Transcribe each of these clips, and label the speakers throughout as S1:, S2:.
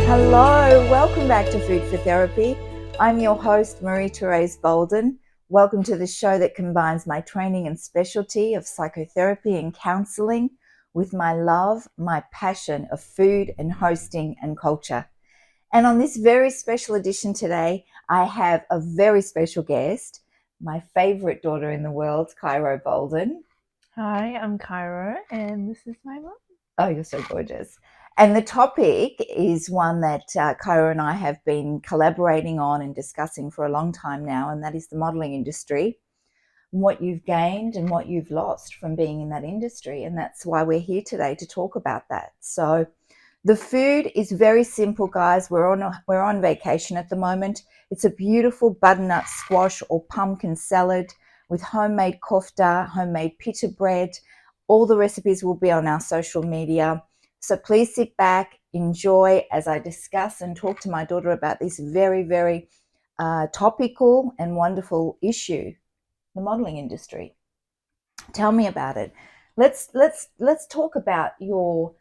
S1: Hello, welcome back to Food for Therapy. I'm your host, Therese Bolden. Welcome to the show that combines my training and specialty of psychotherapy and counseling with my love, my passion of food and hosting and culture. And on this very special edition today, I have a very special guest, my favorite daughter in the world, Cairo Bolden.
S2: Hi, I'm Cairo, and this is my mom.
S1: Oh, you're so gorgeous. And the topic is one that Cairo and I have been collaborating on and discussing for a long time now, and that is the modelling industry, what you've gained and what you've lost from being in that industry. And that's why we're here today to talk about that. So the food is very simple, guys. We're on vacation at the moment. It's a beautiful butternut squash or pumpkin salad with homemade kofta, homemade pita bread. All the recipes will be on our social media. So please sit back, enjoy as I discuss and talk to my daughter about this very, very topical and wonderful issue, the modelling industry. Tell me about it. Let's talk about your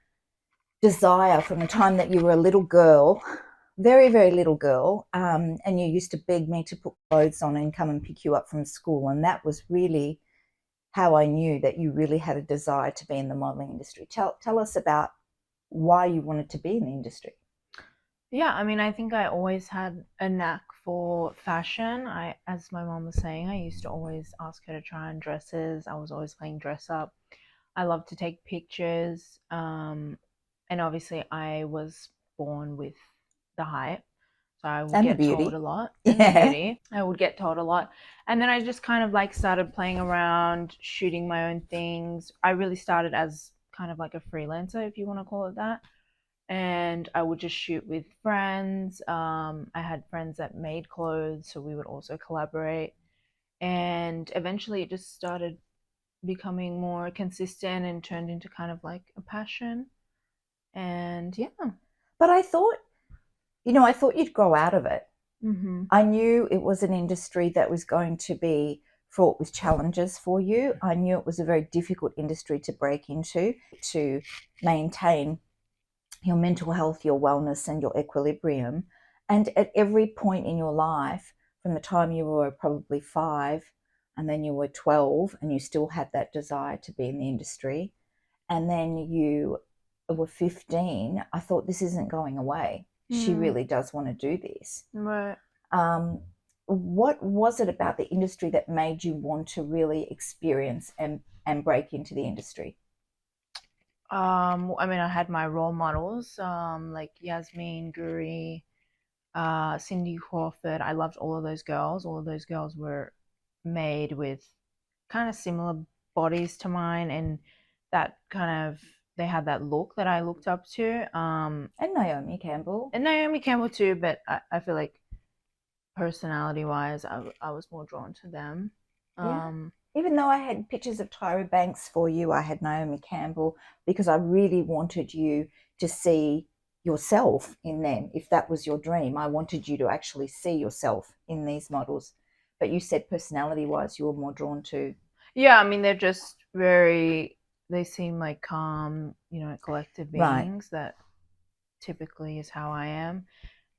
S1: desire from the time that you were a little girl, very, very little girl, and you used to beg me to put clothes on and come and pick you up from school. And that was really how I knew that you really had a desire to be in the modelling industry. Tell us about why you wanted to be in the industry.
S2: Yeah, I mean, I think I always had a knack for fashion. As my mom was saying, I used to always ask her to try on dresses. I was always playing dress up. I love to take pictures. And obviously I was born with the height. So I would get told a lot. And the beauty. I would get told a lot. And then I just kind of like started playing around, shooting my own things. I really started as kind of like a freelancer, if you want to call it that. And I would just shoot with friends. I had friends that made clothes, so we would also collaborate. And eventually it just started becoming more consistent and turned into kind of like a passion. And yeah.
S1: But I thought you'd grow out of it.
S2: Mm-hmm.
S1: I knew it was an industry that was going to be fraught with challenges for you. I knew it was a very difficult industry to break into, to maintain your mental health, your wellness, and your equilibrium. And at every point in your life, from the time you were probably 5 and then you were 12 and you still had that desire to be in the industry, and then you were 15, I thought, this isn't going away. She really does want to do this.
S2: Right.
S1: What was it about the industry that made you want to really experience and break into the industry?
S2: I mean, I had my role models, like Yasmin, Guri, Cindy Crawford. I loved all of those girls. All of those girls were made with kind of similar bodies to mine, and that kind of, they had that look that I looked up to.
S1: And Naomi Campbell.
S2: And Naomi Campbell too, but I feel like personality-wise, I was more drawn to them.
S1: Yeah. Even though I had pictures of Tyra Banks for you, I had Naomi Campbell because I really wanted you to see yourself in them. If that was your dream, I wanted you to actually see yourself in these models. But you said personality-wise, you were more drawn to.
S2: Yeah, I mean, they're just they seem like calm, collective beings. Right. That typically is how I am.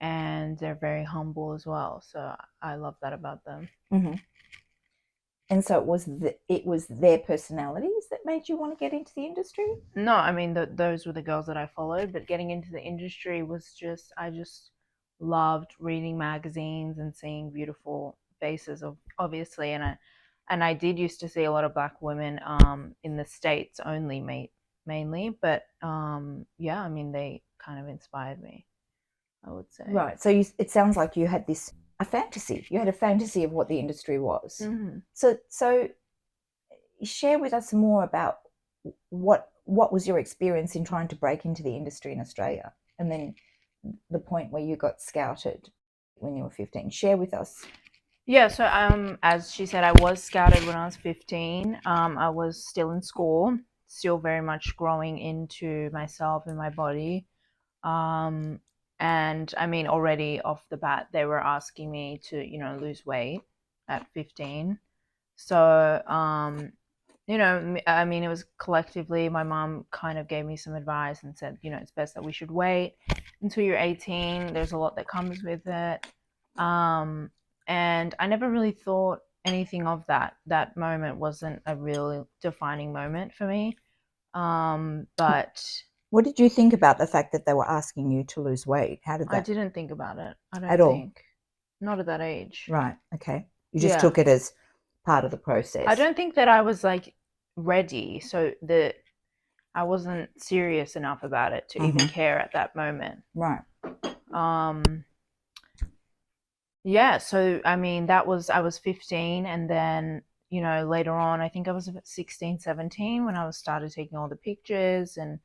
S2: And they're very humble as well. So I love that about them.
S1: Mm-hmm. And so it was their personalities that made you want to get into the industry?
S2: No, I mean, those were the girls that I followed, but getting into the industry was I just loved reading magazines and seeing beautiful faces, obviously. And I did used to see a lot of Black women in the States only, mainly. But yeah, I mean, they kind of inspired me, I would say.
S1: Right. So it sounds like you had a fantasy. You had a fantasy of what the industry was.
S2: Mm-hmm.
S1: So share with us more about what was your experience in trying to break into the industry in Australia, and then the point where you got scouted when you were 15. Share with us.
S2: Yeah, so as she said, I was scouted when I was 15. I was still in school, still very much growing into myself and my body. And I mean, already off the bat, they were asking me to, lose weight at 15. So I mean, it was collectively, my mom kind of gave me some advice and said, it's best that we should wait until you're 18. There's a lot that comes with it. And I never really thought anything of that. That moment wasn't a real defining moment for me. But
S1: what did you think about the fact that they were asking you to lose weight? How did
S2: I
S1: that
S2: didn't think about it. I
S1: at
S2: don't
S1: all?
S2: think. Not at that age.
S1: Right. Okay. You just
S2: Yeah.
S1: took it as part of the process.
S2: I don't think that I was like ready. So I wasn't serious enough about it to even care at that moment.
S1: Right.
S2: Yeah, so I mean, I was 15, and then, later on, I think I was about 16, 17 when I was started taking all the pictures and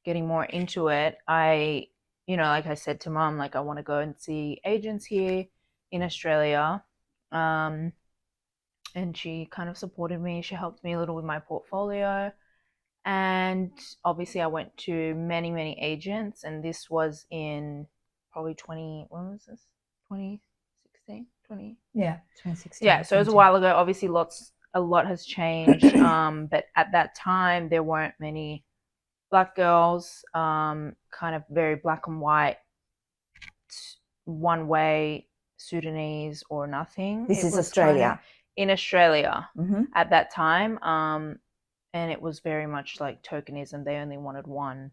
S2: getting more into it. Like I said to mom, like, I want to go and see agents here in Australia. And she kind of supported me. She helped me a little with my portfolio. And obviously I went to many, many agents, and this was in probably when was this? 2016, 20?
S1: Yeah, 2016.
S2: Yeah, so it was a while ago. Obviously a lot has changed. But at that time there weren't many black girls, kind of very black and white, one way, Sudanese or nothing.
S1: This is Australia.
S2: In Australia at that time. And it was very much like tokenism. They only wanted one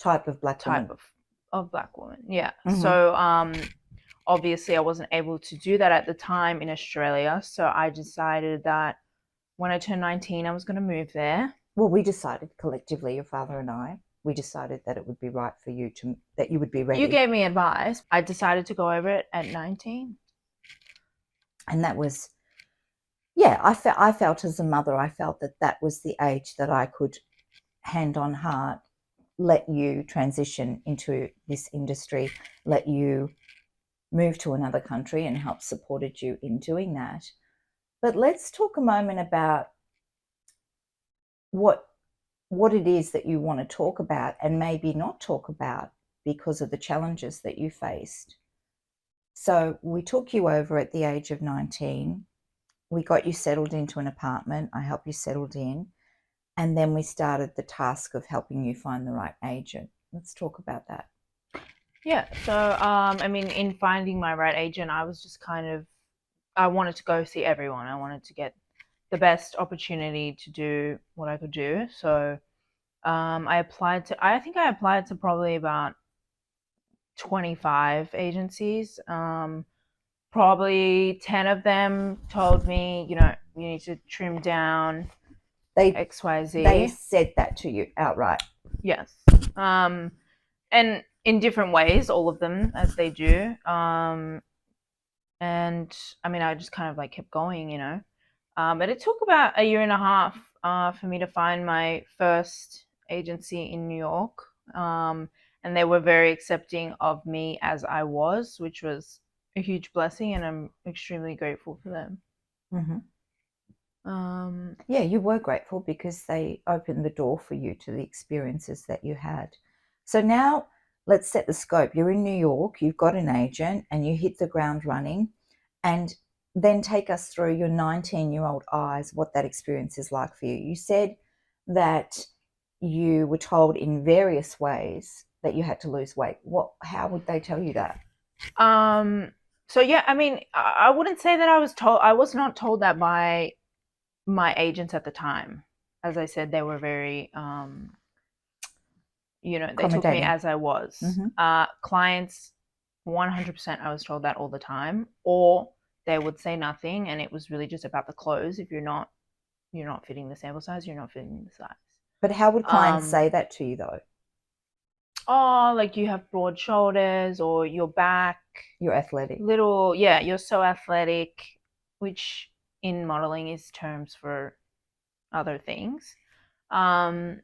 S1: type of black woman.
S2: Of black woman. Yeah. So obviously I wasn't able to do that at the time in Australia. So I decided that when I turned 19, I was going to move there.
S1: Well, we decided collectively, your father and I, we decided that it would be right for you that you would be ready.
S2: You gave me advice. I decided to go over it at 19.
S1: And that was, yeah, I felt as a mother, I felt that was the age that I could, hand on heart, let you transition into this industry, let you move to another country and help supported you in doing that. But let's talk a moment about what it is that you want to talk about and maybe not talk about because of the challenges that you faced. So we took you over at the age of 19. We got you settled into an apartment. I helped you settled in. And then we started the task of helping you find the right agent. Let's talk about that.
S2: Yeah. So, I mean, in finding my right agent, I was just I wanted to go see everyone. I wanted to get the best opportunity to do what I could do. So, I think I applied to probably about 25 agencies. Probably 10 of them told me, you need to trim down XYZ.
S1: They said that to you outright?
S2: Yes. And in different ways, all of them, as they do. And I mean, I just kind of like kept going, but it took about a year and a half for me to find my first agency in New York. And they were very accepting of me as I was, which was a huge blessing, and I'm extremely grateful for them.
S1: Yeah, you were grateful because they opened the door for you to the experiences that you had. So now let's set the scope. You're in New York, you've got an agent, and you hit the ground running. And then take us through your 19-year-old eyes, what that experience is like for you. You said that you were told in various ways that you had to lose weight. How would they tell you that?
S2: So yeah, I mean, I wouldn't say that I was not told that by my agents at the time. As I said, they were very, they took me as I was. Clients, 100%, I was told that all the time, or they would say nothing, and it was really just about the clothes. If you're not fitting the sample size, you're not fitting the size.
S1: But how would clients say that to you though?
S2: Oh, like you have broad shoulders, or your back.
S1: You're athletic.
S2: You're so athletic, which in modeling is terms for other things. And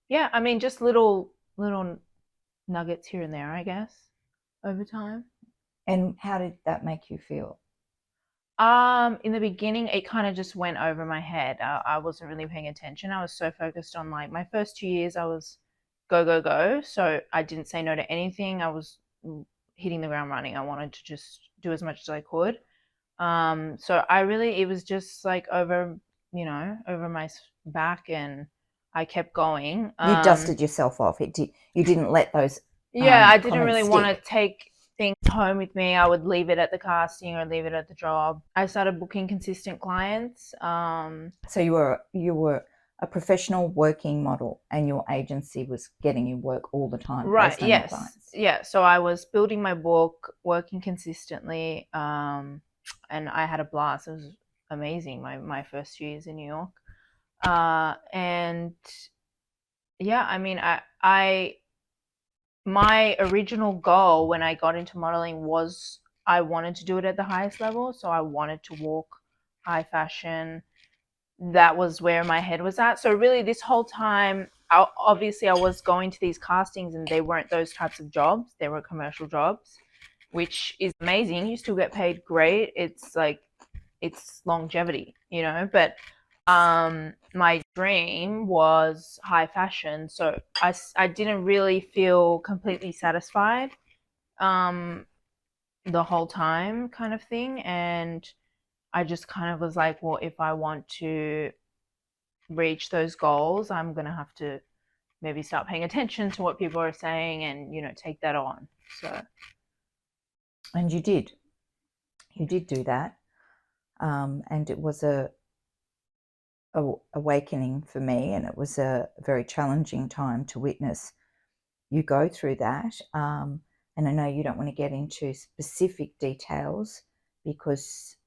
S2: yeah, I mean, just little nuggets here and there, I guess, over time.
S1: And how did that make you feel?
S2: In the beginning, it kind of just went over my head. I wasn't really paying attention. I was so focused on, like, my first 2 years, I was go, go, go. So I didn't say no to anything. I was hitting the ground running. I wanted to just do as much as I could. So it was just like over over my back, and I kept going.
S1: You dusted yourself off. You didn't let those
S2: Yeah, I didn't really want to
S1: stick.
S2: take things home with me. I would leave it at the casting or leave it at the job. I started booking consistent clients.
S1: So you were a professional working model, and your agency was getting you work all the time,
S2: Right,
S1: based on your
S2: yes.
S1: clients.
S2: Yeah, so I was building my book, working consistently, and I had a blast. It was amazing, my first years in New York. And yeah, I mean, my original goal when I got into modeling was I wanted to do it at the highest level. So I wanted to walk high fashion. That was where my head was at. So really this whole time, obviously I was going to these castings and they weren't those types of jobs. They were commercial jobs, which is amazing. You still get paid great. It's like, it's longevity, but my dream was high fashion. So I didn't really feel completely satisfied the whole time, kind of thing. And I just kind of was like, well, if I want to reach those goals, I'm going to have to maybe start paying attention to what people are saying and, take that on. So.
S1: And you did do that. And it was a awakening for me, and it was a very challenging time to witness you go through that. And I know you don't want to get into specific details because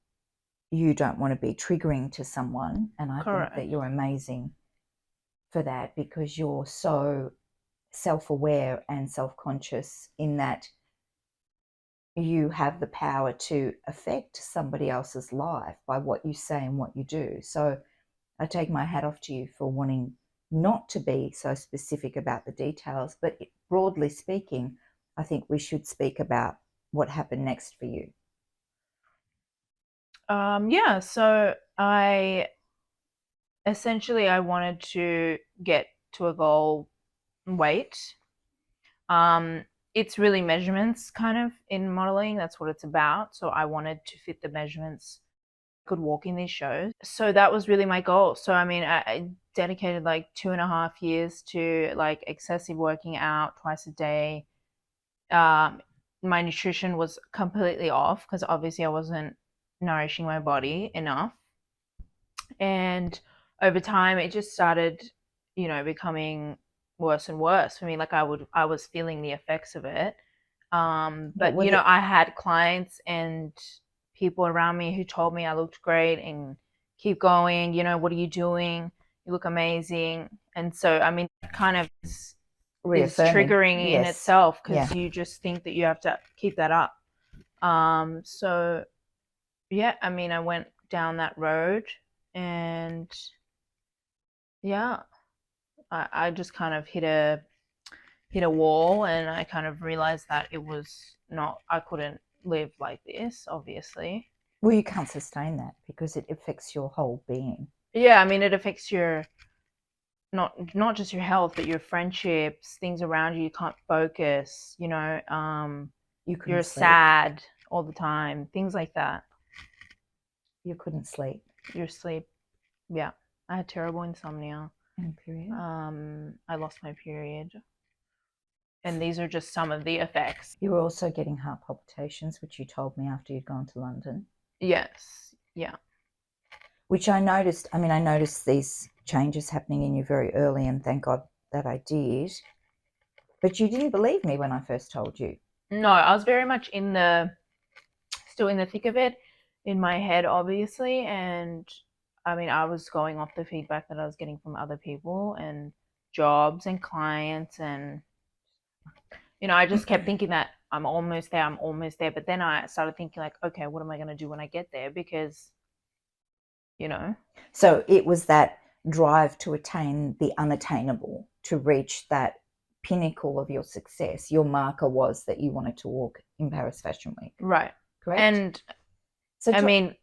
S1: you don't want to be triggering to someone. And I
S2: Correct.
S1: think that you're amazing for that, because you're so self-aware and self-conscious in that you have the power to affect somebody else's life by what you say and what you do. So I take my hat off to you for wanting not to be so specific about the details, but broadly speaking, I think we should speak about what happened next for you.
S2: Yeah, so I wanted to get to a goal weight. It's really measurements kind of in modeling. That's what it's about. So I wanted to fit the measurements, could walk in these shows. So that was really my goal. So I mean, I dedicated like 2.5 years to like excessive working out twice a day. My nutrition was completely off because obviously I wasn't nourishing my body enough. And over time, it just started, becoming worse and worse for me. Like I was feeling the effects of it. But I had clients and people around me who told me I looked great and keep going. What are you doing? You look amazing. And so, I mean, kind of is triggering in itself because you just think that you have to keep that up. So yeah, I mean, I went down that road and yeah, I just kind of hit a wall, and I kind of realized that it was not, I couldn't live like this, obviously.
S1: Well, you can't sustain that because it affects your whole being.
S2: Yeah, I mean, it affects your not just your health, but your friendships, things around you. You can't focus, you're sad all the time, things like that.
S1: You couldn't sleep.
S2: Your sleep, yeah. I had terrible insomnia.
S1: And period.
S2: I lost my period. And these are just some of the effects.
S1: You were also getting heart palpitations, which you told me after you'd gone to London.
S2: Yes, yeah.
S1: Which I noticed. I mean, I noticed these changes happening in you very early, and thank God that I did. But you didn't believe me when I first told you.
S2: No, I was very much still in the thick of it, in my head, obviously. And I mean, I was going off the feedback that I was getting from other people and jobs and clients. And, I just kept thinking that I'm almost there. But then I started thinking like, okay, what am I going to do when I get there? Because,
S1: So it was that drive to attain the unattainable, to reach that pinnacle of your success. Your marker was that you wanted to walk in Paris Fashion Week.
S2: Right.
S1: Correct?
S2: And so I mean,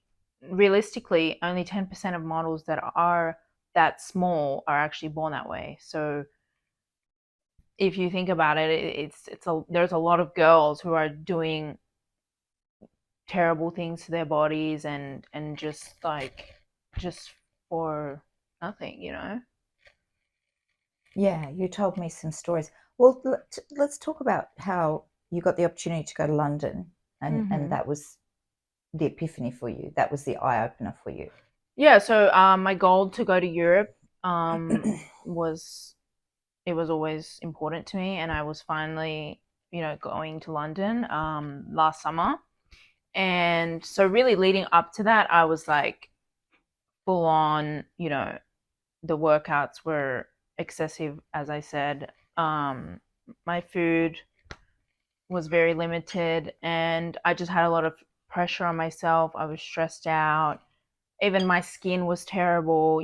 S2: realistically, only 10% of models that are that small are actually born that way. So if you think about it, there's a lot of girls who are doing terrible things to their bodies and just for nothing,
S1: Yeah, you told me some stories. Well, let's talk about how you got the opportunity to go to London, and that was the epiphany for you. That was the eye opener for you.
S2: Yeah, so my goal to go to Europe was it was always important to me, and I was finally, going to London last summer. And so really leading up to that, I was like full on, the workouts were excessive, as I said. My food was very limited, and I just had a lot of pressure on myself. I was stressed out. Even my skin was terrible.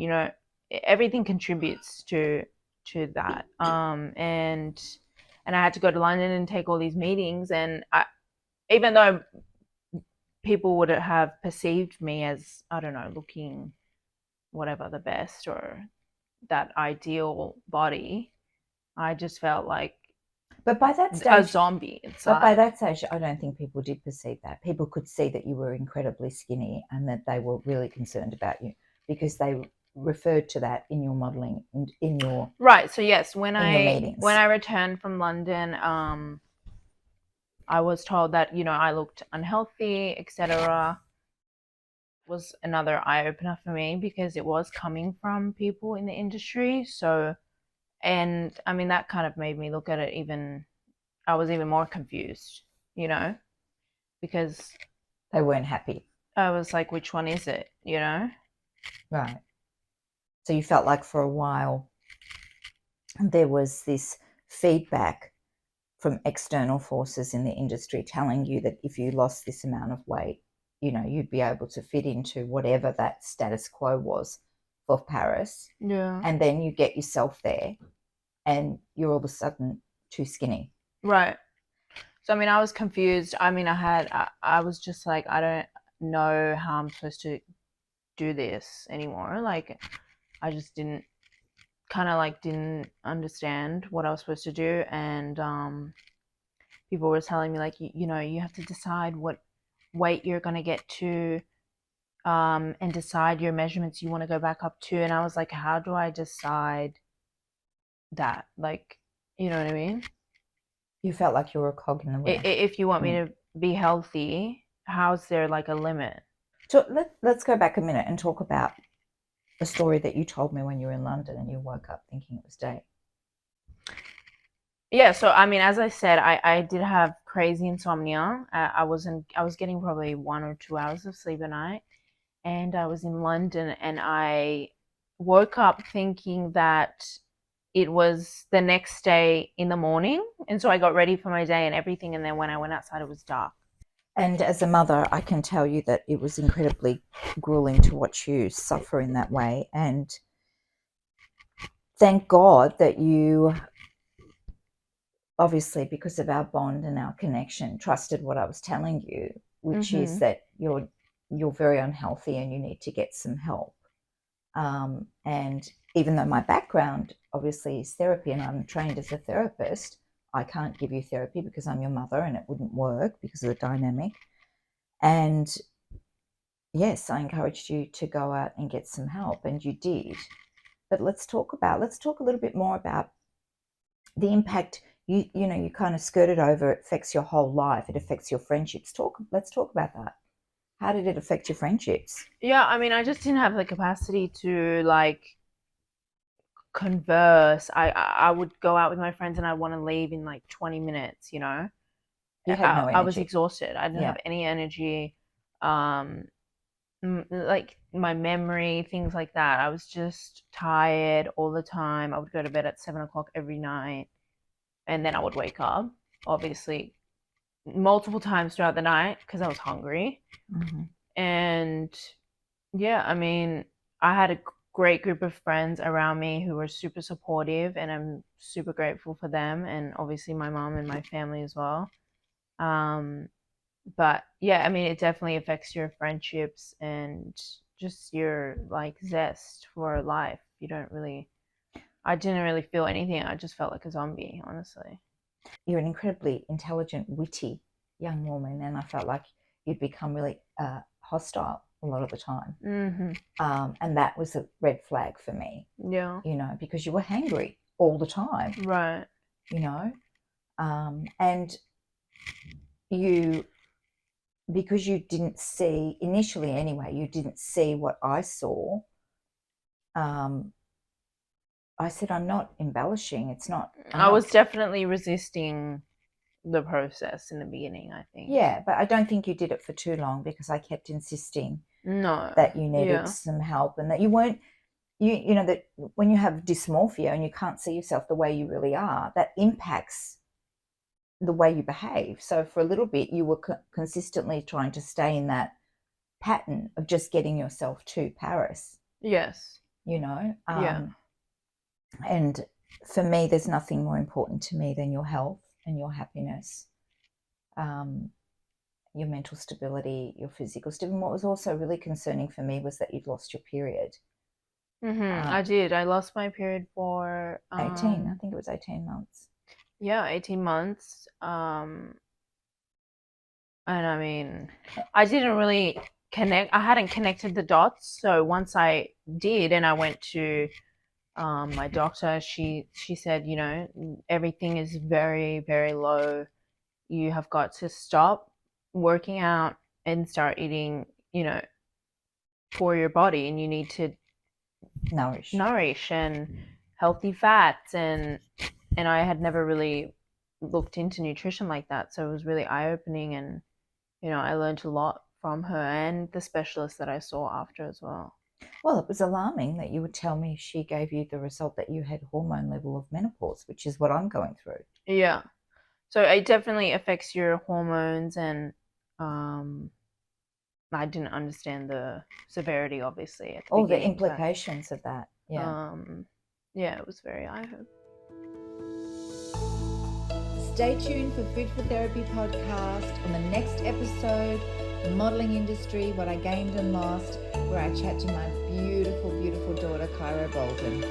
S2: Everything contributes to that. And I had to go to London and take all these meetings, and even though people would have perceived me as, I don't know, looking whatever the best or that ideal body, I just felt like
S1: But by that
S2: a
S1: stage,
S2: zombie inside.
S1: I don't think people did perceive that. People could see that you were incredibly skinny and that they were really concerned about you because they referred to that in your modeling in your
S2: Right. So yes, when
S1: meetings.
S2: I returned from London, I was told that I looked unhealthy, etc. Was another eye opener for me because it was coming from people in the industry. So, and I mean that kind of made me look at it even. I was even more confused, because
S1: They weren't happy.
S2: I was like, which one is it,
S1: Right. So you felt like for a while there was this feedback from external forces in the industry telling you that if you lost this amount of weight, you'd be able to fit into whatever that status quo was for Paris.
S2: Yeah.
S1: And then you get yourself there and you're all of a sudden too skinny.
S2: Right. So, I mean, I was confused. I mean, I was just like, I don't know how I'm supposed to do this anymore. Like, I just didn't understand what I was supposed to do. And people were telling me, like, you have to decide what weight you're going to get to, and decide your measurements you want to go back up to. And I was like, how do I decide that? Like, you know what I mean?
S1: You felt like you were a cog in the wheel.
S2: If you want me to be healthy, how's there like a limit?
S1: So let's go back a minute and talk about the story that you told me when you were in London and you woke up thinking it was day.
S2: Yeah, so I mean, as I said, I did have crazy insomnia. I was getting probably 1 or 2 hours of sleep a night, and I was in London, and I woke up thinking that it was the next day in the morning, and so I got ready for my day and everything, and then when I went outside, it was dark.
S1: And as a mother, I can tell you that it was incredibly grueling to watch you suffer in that way. And thank God that you, obviously, because of our bond and our connection, trusted what I was telling you, which is that you're very unhealthy and you need to get some help. And even though my background obviously is therapy and I'm trained as a therapist, I can't give you therapy because I'm your mother and it wouldn't work because of the dynamic. And yes, I encouraged you to go out and get some help, and you did. But let's talk a little bit more about the impact. You kind of skirted over. It affects your whole life. It affects your friendships. Let's talk about that. How did it affect your friendships?
S2: Yeah, I mean, I just didn't have the capacity to like converse. I would go out with my friends and I want to leave in like 20 minutes,
S1: You had no energy.
S2: I was exhausted. I didn't
S1: Yeah.
S2: have any energy. Like my memory, things like that. I was just tired all the time. I would go to bed at 7 o'clock every night, and then I would wake up, obviously, multiple times throughout the night because I was hungry. And yeah, I mean, I had a great group of friends around me who were super supportive, and I'm super grateful for them, and obviously my mom and my family as well. But yeah, I mean, it definitely affects your friendships and just your like zest for life. I didn't really feel anything. I just felt like a zombie, honestly.
S1: You're an incredibly intelligent, witty young woman, and I felt like you'd become really hostile a lot of the time.
S2: Mm-hmm.
S1: And that was a red flag for me,
S2: Yeah.
S1: you know, because you were hangry all the time,
S2: Right.
S1: you know, and you, because you didn't see, initially anyway, you didn't see what I saw. I said, I'm not embellishing. It's not.
S2: I was definitely resisting the process in the beginning, I think.
S1: Yeah, but I don't think you did it for too long, because I kept insisting
S2: No.
S1: that you needed
S2: Yeah.
S1: some help, and that you weren't, you know, that when you have dysmorphia and you can't see yourself the way you really are, that impacts the way you behave. So for a little bit, you were consistently trying to stay in that pattern of just getting yourself to Paris,
S2: Yes.
S1: you know.
S2: Yeah.
S1: And for me, there's nothing more important to me than your health and your happiness, your mental stability, your physical stability. And what was also really concerning for me was that you'd lost your period.
S2: I did. I lost my period for
S1: 18. I think it was 18 months.
S2: Yeah, 18 months. And I mean, I didn't really connect. I hadn't connected the dots. So once I did, and I went to my doctor, she said, you know, everything is very, very low. You have got to stop working out and start eating, you know, for your body, and you need to nourish and healthy fats, and I had never really looked into nutrition like that, so it was really eye-opening, and you know, I learned a lot from her and the specialist that I saw after as well.
S1: Well, it was alarming that you would tell me she gave you the result that you had hormone level of menopause, which is what I'm going through.
S2: Yeah, so it definitely affects your hormones, and I didn't understand the severity, obviously, at the beginning.
S1: The implications of that. Yeah.
S2: Yeah, it was very eye-opening.
S1: Stay tuned for Food for Therapy podcast on the next episode, the modelling industry, what I gained and lost, where I chat to my beautiful, beautiful daughter, Cairo Bolden.